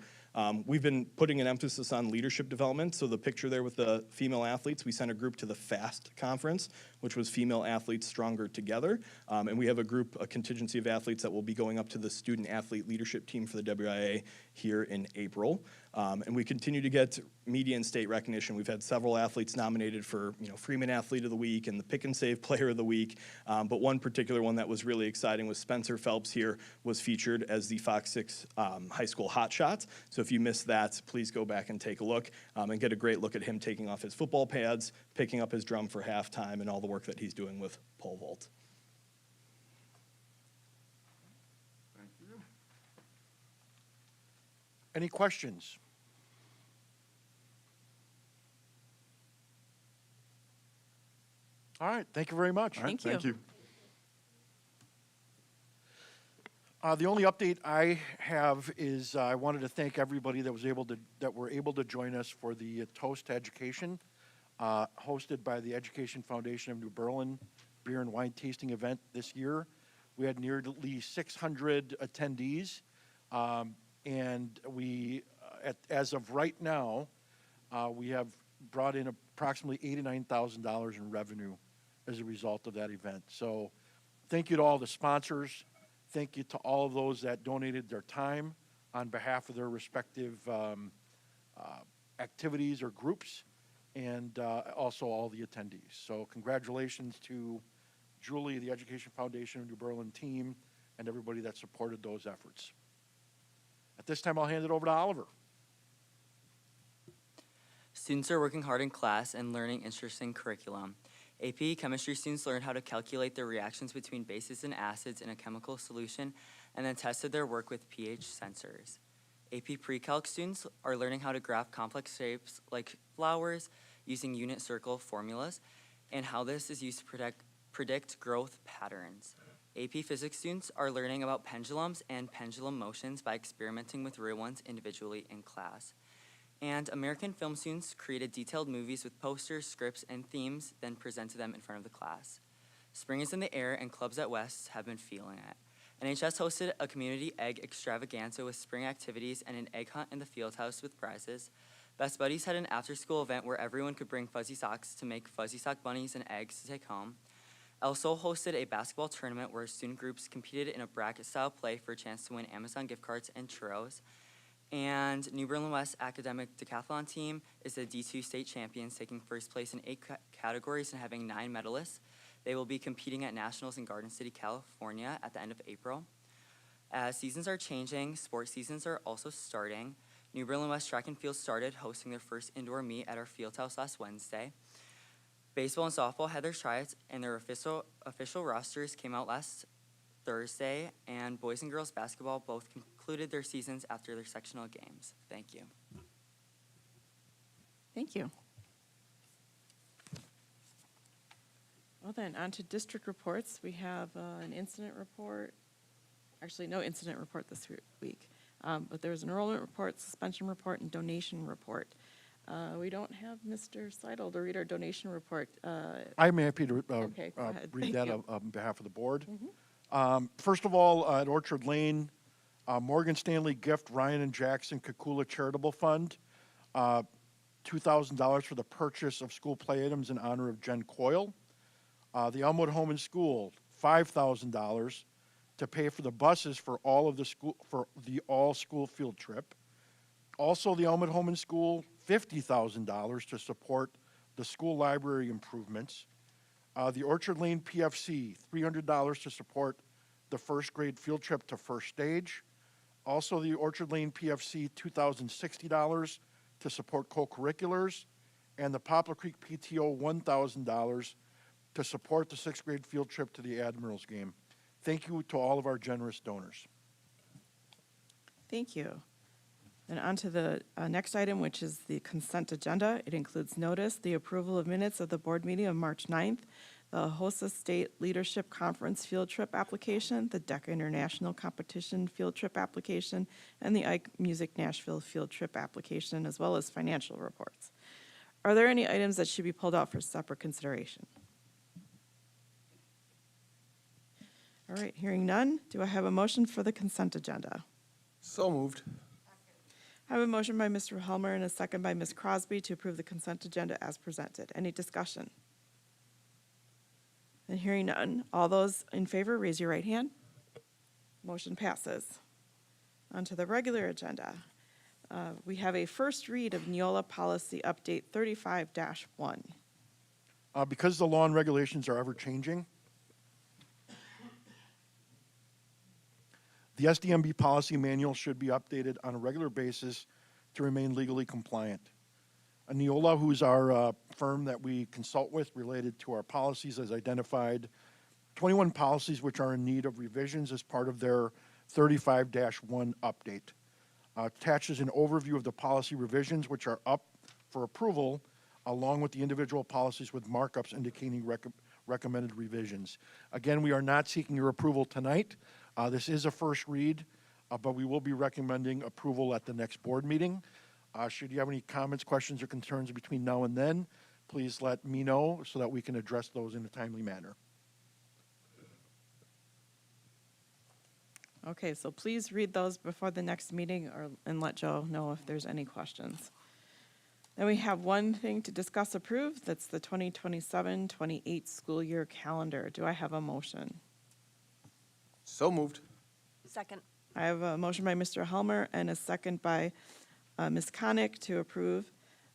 We've been putting an emphasis on leadership development, so the picture there with the female athletes, we sent a group to the FAST conference, which was Female Athletes Stronger Together, and we have a contingency of athletes that will be going up to the Student Athlete Leadership Team for the WIA here in April. And we continue to get media and state recognition. We've had several athletes nominated for, Freeman Athlete of the Week and the Pick and Save Player of the Week. But one particular one that was really exciting was Spencer Phelps here was featured as the Fox 6 High School Hotshot. So if you missed that, please go back and take a look and get a great look at him taking off his football pads, picking up his drum for halftime, and all the work that he's doing with pole vault. Thank you. Any questions? All right, thank you very much. All right, Thank you. thank you. The only update I have is I wanted to thank everybody that were able to join us for the Toast to Education, hosted by the Education Foundation of New Berlin beer and wine tasting event this year. We had nearly 600 attendees, and we, as of right now, we have brought in approximately $89,000 in revenue as a result of that event. So thank you to all the sponsors. Thank you to all of those that donated their time on behalf of their respective activities or groups, and also all the attendees. So congratulations to Julie, the Education Foundation of New Berlin team, and everybody that supported those efforts. At this time, I'll hand it over to Oliver. Students are working hard in class and learning interesting curriculum. AP chemistry students learned how to calculate the reactions between bases and acids in a chemical solution and then tested their work with pH sensors. AP pre-calc students are learning how to graph complex shapes like flowers using unit circle formulas and how this is used to predict growth patterns. AP physics students are learning about pendulums and pendulum motions by experimenting with real ones individually in class. And American film students created detailed movies with posters, scripts, and themes, then presented them in front of the class. Spring is in the air, and clubs at West have been feeling it. NHS hosted a community egg extravaganza with spring activities and an egg hunt in the field house with prizes. Best Buddies had an after-school event where everyone could bring fuzzy socks to make fuzzy sock bunnies and eggs to take home. El Sol hosted a basketball tournament where student groups competed in a bracket-style play for a chance to win Amazon gift cards and churros. And New Berlin West Academic Decathlon Team is the D2 state champions, taking first place in 8 categories and having 9 medalists. They will be competing at Nationals in Garden City, California at the end of April. As seasons are changing, sports seasons are also starting. New Berlin West Track and Field started hosting their first indoor meet at our field house last Wednesday. Baseball and softball had their tryouts, and their official rosters came out last Thursday, and boys and girls basketball both concluded their seasons after their sectional games. Thank you. Thank you. Well then, on to district reports. We have an incident report. Actually, no incident report this week. But there's an enrollment report, suspension report, and donation report. We don't have Mr. Seidel to read our donation report. I'm happy to Okay, go ahead. read Thank that you. on behalf of the board. First of all, at Orchard Lane, Morgan Stanley Gift Ryan and Jackson Kakula Charitable Fund, $2,000 for the purchase of school play items in honor of Jen Coyle. The Elmwood Home and School, $5,000 to pay for the buses for all of the school, for the all-school field trip. Also, the Elmwood Home and School, $50,000 to support the school library improvements. The Orchard Lane PFC, $300 to support the first grade field trip to First Stage. Also, the Orchard Lane PFC, $2,060 to support co-curriculars. And the Poplar Creek PTO, $1,000 to support the sixth grade field trip to the Admirals game. Thank you to all of our generous donors. Thank you. And on to the next item, which is the consent agenda. It includes notice, the approval of minutes of the board meeting of March 9th, the HOSA State Leadership Conference field trip application, the DECA International Competition field trip application, and the Ike Music Nashville field trip application, as well as financial reports. Are there any items that should be pulled out for separate consideration? All right, hearing none, do I have a motion for the consent agenda? So moved. I have a motion by Mr. Helmer and a second by Ms. Crosby to approve the consent agenda as presented. Any discussion? And hearing none, all those in favor, raise your right hand. Motion passes. On to the regular agenda. We have a first read of Neola Policy Update 35-1. Because the law and regulations are ever changing, the SDMB policy manual should be updated on a regular basis to remain legally compliant. Neola, who's our firm that we consult with related to our policies, has identified 21 policies which are in need of revisions as part of their 35-1 update. Attaches an overview of the policy revisions which are up for approval, along with the individual policies with markups indicating recommended revisions. Again, we are not seeking your approval tonight. This is a first read, but we will be recommending approval at the next board meeting. Should you have any comments, questions, or concerns between now and then, please let me know so that we can address those in a timely manner. Okay, so please read those before the next meeting and let Joe know if there's any questions. Then we have one thing to discuss approve. That's the 2027-28 school year calendar. Do I have a motion? So moved. Second. I have a motion by Mr. Helmer and a second by Ms. Connick to approve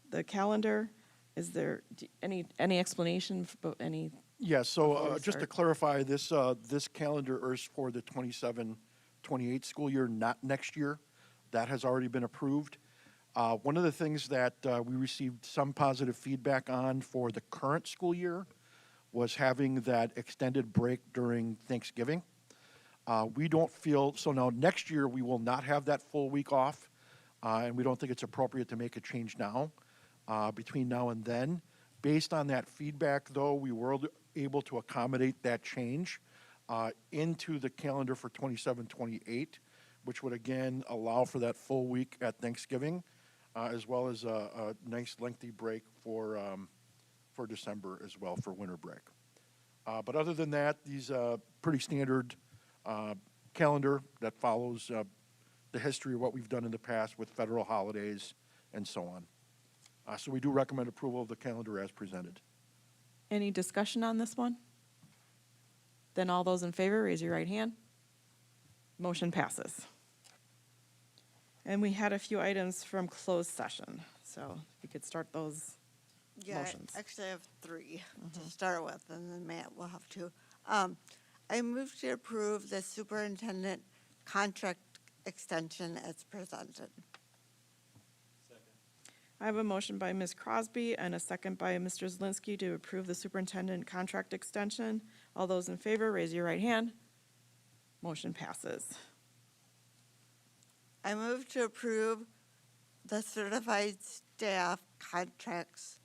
the calendar. Is there any explanation, any? Yeah, so Before we just to start. clarify, this calendar is for the 27-28 school year, not next year. That has already been approved. One of the things that we received some positive feedback on for the current school year was having that extended break during Thanksgiving. We don't feel, so now next year we will not have that full week off, and we don't think it's appropriate to make a change now, between now and then. Based on that feedback, though, we were able to accommodate that change into the calendar for 27-28, which would again allow for that full week at Thanksgiving, as well as a nice lengthy break for December as well for winter break. But other than that, these pretty standard calendar that follows the history of what we've done in the past with federal holidays and so on. So we do recommend approval of the calendar as presented. Any discussion on this one? Then all those in favor, raise your right hand. Motion passes. And we had a few items from closed session, so we could start those Yeah, motions. actually I have three to start with, and then Matt will have two. I move to approve the superintendent contract extension as presented. I have a motion by Ms. Crosby and a second by Mr. Zelinski to approve the superintendent contract extension. All those in favor, raise your right hand. Motion passes. I move to approve the certified staff contracts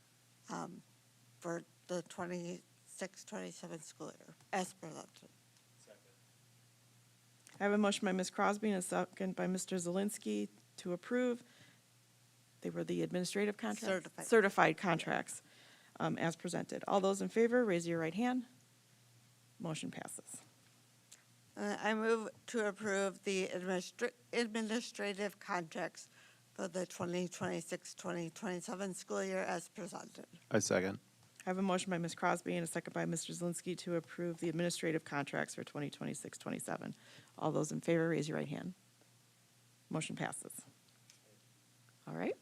for the 26-27 school year, as presented. I have a motion by Ms. Crosby and a second by Mr. Zelinski to approve. They were the administrative contracts? Certified. Certified contracts, as presented. All those in favor, raise your right hand. Motion passes. I move to approve the administrative contracts for the 2026-2027 school year as presented. I second. I have a motion by Ms. Crosby and a second by Mr. Zelinski to approve the administrative contracts for 2026-27. All those in favor, raise your right hand. Motion passes. All right.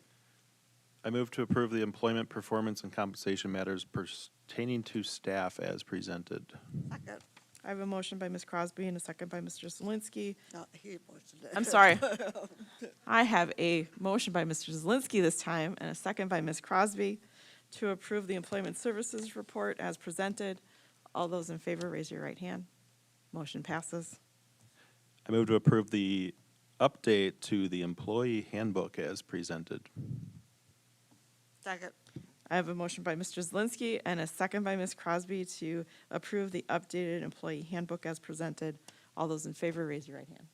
I move to approve the employment, performance, and compensation matters pertaining to staff as presented. Second. I have a motion by Ms. Crosby and a second by Mr. Zelinski. No, he motioned it. I'm sorry. I have a motion by Mr. Zelinski this time and a second by Ms. Crosby to approve the employment services report as presented. All those in favor, raise your right hand. Motion passes. I move to approve the update to the employee handbook as presented. Second. I have a motion by Mr. Zelinski and a second by Ms. Crosby to approve the updated employee handbook as presented. All those in favor, raise your right hand.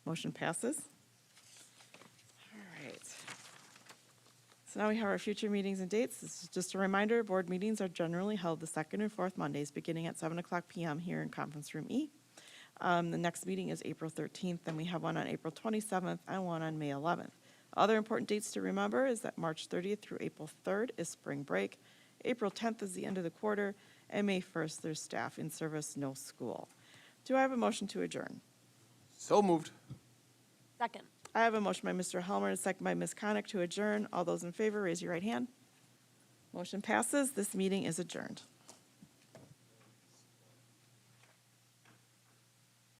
Motion passes. All right. So now we have our future meetings and dates. This is just a reminder, board meetings are generally held the second and fourth Mondays, beginning at 7:00 p.m. here in Conference Room E. The next meeting is April 13th, then we have one on April 27th and one on May 11th. Other important dates to remember is that March 30th through April 3rd is spring break, April 10th is the end of the quarter, and May 1st, there's staff in service, no school. Do I have a motion to adjourn? So moved. Second. I have a motion by Mr. Helmer, a second by Ms. Connick to adjourn. All those in favor, raise your right hand. Motion passes. This meeting is adjourned.